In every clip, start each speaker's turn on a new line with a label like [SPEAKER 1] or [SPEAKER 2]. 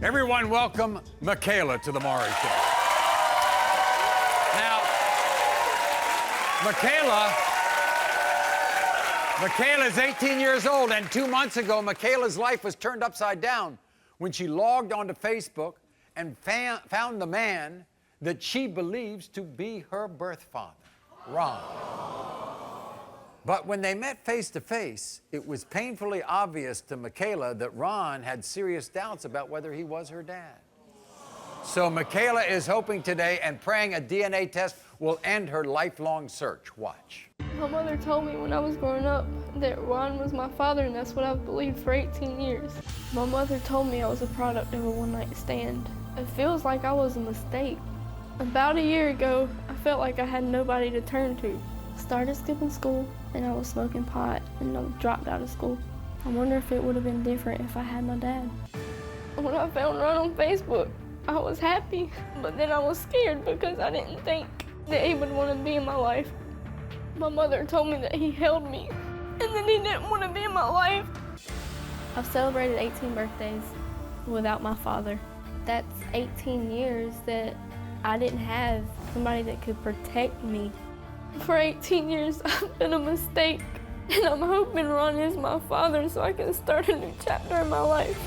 [SPEAKER 1] Everyone welcome Michaela to the Maury Show. Now, Michaela is 18 years old, and 2 months ago, Michaela's life was turned upside down when she logged onto Facebook and found the man that she believes to be her birth father, Ron. But when they met face to face, it was painfully obvious to Michaela that Ron had serious doubts about whether he was her dad. So Michaela is hoping today and praying a DNA test will end her lifelong search. Watch.
[SPEAKER 2] My mother told me when I was growing up that Ron was my father, and that's what I've believed for 18 years. My mother told me I was a product of a one-night stand. It feels like I was a mistake. About a year ago, I felt like I had nobody to turn to. I started skipping school, and I was smoking pot, and I dropped out of school. I wonder if it would have been different if I had my dad. When I found Ron on Facebook, I was happy, but then I was scared because I didn't think that he would want to be in my life. My mother told me that he held me, and that he didn't want to be in my life. I've celebrated 18 birthdays without my father. That's 18 years that I didn't have somebody that could protect me. For 18 years, I've been a mistake, and I'm hoping Ron is my father so I can start a new chapter in my life.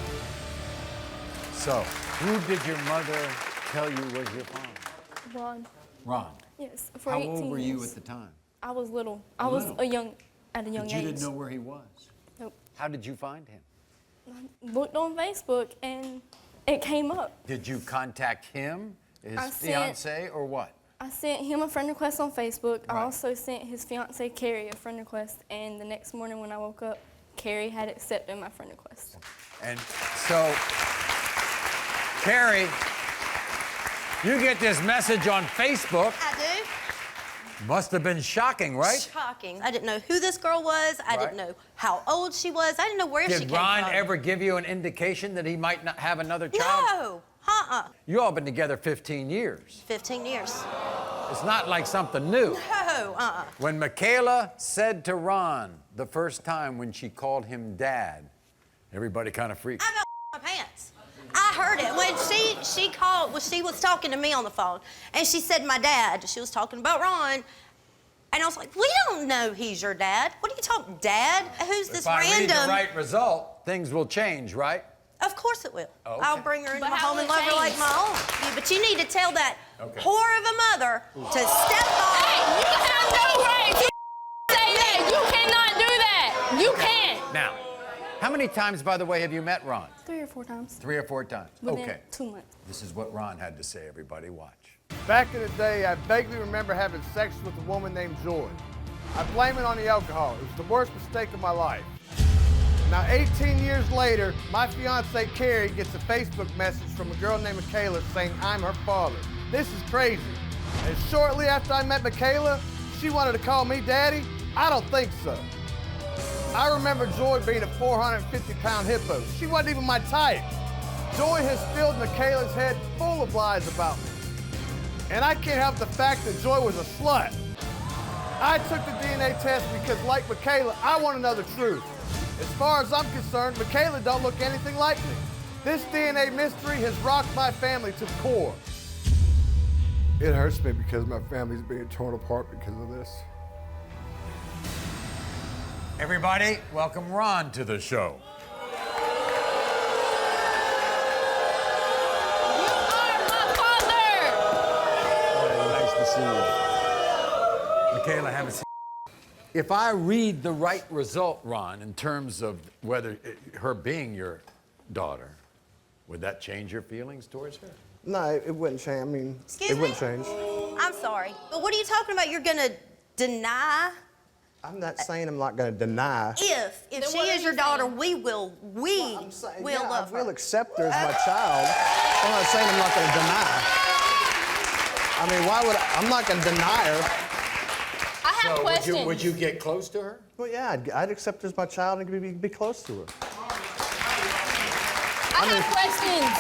[SPEAKER 1] So, who did your mother tell you was your father?
[SPEAKER 2] Ron.
[SPEAKER 1] Ron.
[SPEAKER 2] Yes, for
[SPEAKER 1] How
[SPEAKER 2] 18
[SPEAKER 1] old were you
[SPEAKER 2] years.
[SPEAKER 1] at the time?
[SPEAKER 2] I was little. I was at a young
[SPEAKER 1] But
[SPEAKER 2] age.
[SPEAKER 1] you didn't know where he was?
[SPEAKER 2] Nope.
[SPEAKER 1] How did you find him?
[SPEAKER 2] I looked on Facebook, and it came up.
[SPEAKER 1] Did you contact him, his fiance, or what?
[SPEAKER 2] I sent him a friend request on Facebook.
[SPEAKER 1] Right.
[SPEAKER 2] I also sent his fiancee, Carrie, a friend request. And the next morning when I woke up, Carrie had accepted my friend request.
[SPEAKER 1] And so, Carrie, you get this message on Facebook.
[SPEAKER 3] I do.
[SPEAKER 1] Must have been shocking, right?
[SPEAKER 3] Shocking. I didn't know who this girl was. I didn't know how old she was. I didn't know where she came
[SPEAKER 1] Did Ron
[SPEAKER 3] from.
[SPEAKER 1] ever give you an indication that he might not have another child?
[SPEAKER 3] No.
[SPEAKER 1] You all been together 15 years.
[SPEAKER 3] 15 years.
[SPEAKER 1] It's not like something new.
[SPEAKER 3] No.
[SPEAKER 1] When Michaela said to Ron the first time when she called him Dad, everybody kind of freaked.
[SPEAKER 3] I felt my pants. I heard it when she called. Well, she was talking to me on the phone, and she said my dad. She was talking about Ron, and I was like, we don't know he's your dad. What are you talking, Dad? Who's this
[SPEAKER 1] If I read
[SPEAKER 3] random?
[SPEAKER 1] the right result, things will change, right?
[SPEAKER 3] Of course it will.
[SPEAKER 1] Okay.
[SPEAKER 3] I'll bring her into
[SPEAKER 2] But
[SPEAKER 3] my
[SPEAKER 2] how
[SPEAKER 3] home and
[SPEAKER 2] will
[SPEAKER 3] love
[SPEAKER 2] it
[SPEAKER 3] her like
[SPEAKER 2] change?
[SPEAKER 3] my own. But you need to tell that
[SPEAKER 1] Okay.
[SPEAKER 3] whore of a mother to step off.
[SPEAKER 2] Hey, you have no right to say that. You cannot do that. You can't.
[SPEAKER 1] Now, how many times, by the way, have you met Ron?
[SPEAKER 2] 3 or 4 times.
[SPEAKER 1] 3 or 4 times.
[SPEAKER 2] Within
[SPEAKER 1] Okay.
[SPEAKER 2] 2 months.
[SPEAKER 1] This is what Ron had to say, everybody. Watch.
[SPEAKER 4] Back in the day, I vaguely remember having sex with a woman named Joy. I blame it on the alcohol. It was the worst mistake of my life. Now, 18 years later, my fiancée, Carrie, gets a Facebook message from a girl named Michaela saying I'm her father. This is crazy. And shortly after I met Michaela, she wanted to call me daddy? I don't think so. I remember Joy being a 450-pound hippo. She wasn't even my type. Joy has filled Michaela's head full of lies about me. And I can't help the fact that Joy was a slut. I took the DNA test because, like Michaela, I want to know the truth. As far as I'm concerned, Michaela don't look anything like me. This DNA mystery has rocked my family to the core. It hurts me because my family's being torn apart because of this.
[SPEAKER 1] Everybody, welcome Ron to the show.
[SPEAKER 2] You are my father.
[SPEAKER 1] Nice to see you. Michaela, have a seat. If I read the right result, Ron, in terms of whether her being your daughter, would that change your feelings towards her?
[SPEAKER 4] No, it wouldn't change. I mean,
[SPEAKER 3] Excuse
[SPEAKER 4] it
[SPEAKER 3] me?
[SPEAKER 4] wouldn't change.
[SPEAKER 3] I'm sorry, but what are you talking about? You're gonna deny?
[SPEAKER 4] I'm not saying I'm not going to deny.
[SPEAKER 3] If
[SPEAKER 2] Then
[SPEAKER 3] she
[SPEAKER 2] what are
[SPEAKER 3] is your
[SPEAKER 2] you
[SPEAKER 3] daughter,
[SPEAKER 2] saying?
[SPEAKER 3] we will
[SPEAKER 4] I'm saying, yeah,
[SPEAKER 3] love her.
[SPEAKER 4] I will accept her as my child. I'm not saying I'm not going to deny. I mean, why would I'm not going to deny her.
[SPEAKER 2] I have questions.
[SPEAKER 1] Would you get close to her?
[SPEAKER 4] Well, yeah, I'd accept her as my child and be close to her.
[SPEAKER 2] I have questions.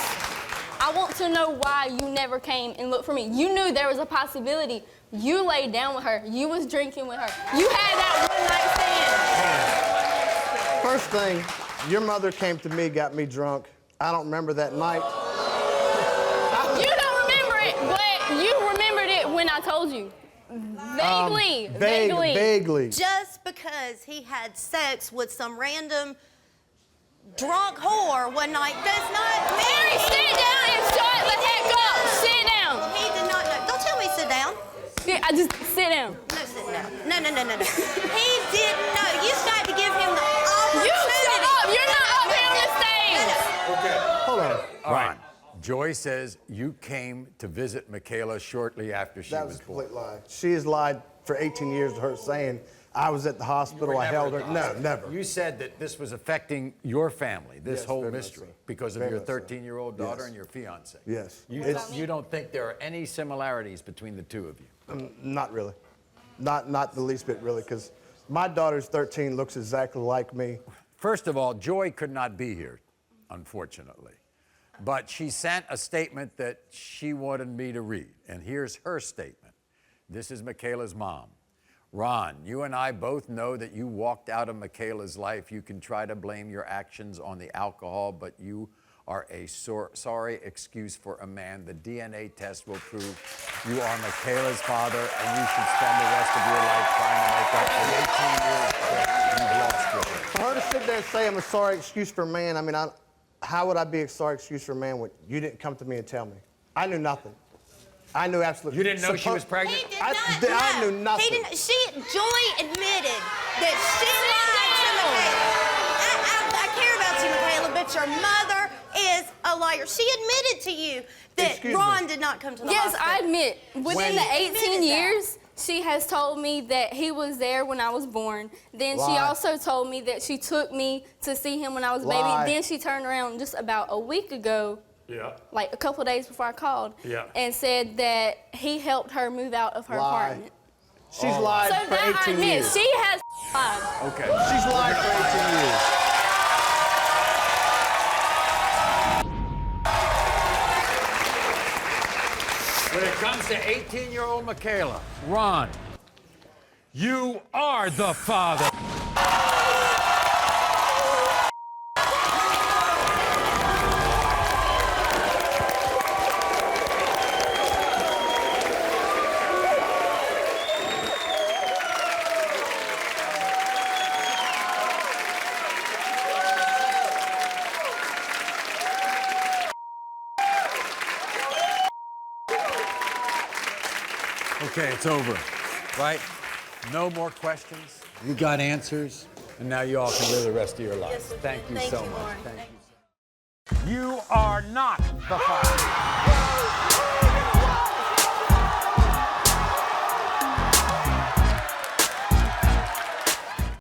[SPEAKER 2] I want to know why you never came and looked for me. You knew there was a possibility. You laid down with her. You was drinking with her. You had that one night stand.
[SPEAKER 4] First thing, your mother came to me, got me drunk. I don't remember that night.
[SPEAKER 2] But you remembered it when I told you. Vaguely.
[SPEAKER 3] Just because he had sex with some random drunk whore one night does not mean...
[SPEAKER 2] Mary, sit down and shut the heck up. Sit down.
[SPEAKER 3] He did not know. Don't tell me sit down.
[SPEAKER 2] Yeah, I just sit down.
[SPEAKER 3] No, sit down. No. He didn't know. You've got to give him the opportunity.
[SPEAKER 2] You shut up. You're not up here on the stage.
[SPEAKER 1] Okay.
[SPEAKER 4] Hold on.
[SPEAKER 1] Ron, Joy says you came to visit Michaela shortly after she
[SPEAKER 4] That
[SPEAKER 1] was
[SPEAKER 4] was a
[SPEAKER 1] born.
[SPEAKER 4] complete lie. She has lied for 18 years to her saying I was at the hospital, I held her. No, never.
[SPEAKER 1] You said that this was affecting your family, this
[SPEAKER 4] Yes,
[SPEAKER 1] whole
[SPEAKER 4] very much
[SPEAKER 1] mystery,
[SPEAKER 4] so.
[SPEAKER 1] because of
[SPEAKER 4] Very
[SPEAKER 1] your
[SPEAKER 4] much so.
[SPEAKER 1] 13-year-old daughter
[SPEAKER 4] Yes.
[SPEAKER 1] and your fiance.
[SPEAKER 4] Yes.
[SPEAKER 1] You don't think there are any similarities between the two of you?
[SPEAKER 4] Not really. Not the least bit, really, because my daughter's 13, looks exactly like me.
[SPEAKER 1] First of all, Joy could not be here, unfortunately. But she sent a statement that she wanted me to read. And here's her statement. This is Michaela's mom. Ron, you and I both know that you walked out of Michaela's life. You can try to blame your actions on the alcohol, but you are a sorry excuse for a man. The DNA test will prove you are Michaela's father, and you should spend the rest of your life trying to make up for 18 years that you've lost with her.
[SPEAKER 4] For her to sit there and say I'm a sorry excuse for a man, I mean, how would I be a sorry excuse for a man when you didn't come to me and tell me? I knew nothing. I knew absolutely.
[SPEAKER 1] You didn't know she was pregnant?
[SPEAKER 3] He did
[SPEAKER 4] I
[SPEAKER 3] not
[SPEAKER 4] knew
[SPEAKER 3] know.
[SPEAKER 4] nothing.
[SPEAKER 3] He didn't. Joy admitted that she lied to Michaela. I care about you, Michaela, but your mother is a liar. She admitted to you that
[SPEAKER 4] Excuse
[SPEAKER 3] Ron
[SPEAKER 4] me.
[SPEAKER 3] did not come to the
[SPEAKER 2] Yes,
[SPEAKER 3] hospital.
[SPEAKER 2] I admit, within
[SPEAKER 4] When-
[SPEAKER 2] the
[SPEAKER 3] He admitted
[SPEAKER 2] 18
[SPEAKER 3] that.
[SPEAKER 2] years, she has told me that he was there when I was born. Then she
[SPEAKER 4] Lie.
[SPEAKER 2] also told me that she took me to see him when I was a
[SPEAKER 4] Lie.
[SPEAKER 2] baby. Then she turned around just about a week ago, like a couple of days before I called, and said that he helped her move out of her
[SPEAKER 4] Lie.
[SPEAKER 2] apartment.
[SPEAKER 4] She's lied
[SPEAKER 2] So
[SPEAKER 4] for
[SPEAKER 2] that I
[SPEAKER 4] 18
[SPEAKER 2] admit,
[SPEAKER 4] years.
[SPEAKER 2] she has lied.
[SPEAKER 1] Okay.
[SPEAKER 4] She's lied for 18 years.
[SPEAKER 1] When it comes to 18-year-old Michaela, Ron, you are the father. Okay, it's over, right? No more questions. You got answers, and now you all can live the rest of your life.
[SPEAKER 3] Yes, we
[SPEAKER 1] Thank
[SPEAKER 3] can.
[SPEAKER 1] you
[SPEAKER 3] Thank
[SPEAKER 1] so
[SPEAKER 3] you,
[SPEAKER 1] much.
[SPEAKER 3] Maury.
[SPEAKER 1] Thank
[SPEAKER 3] Thank
[SPEAKER 1] you. You are not the father.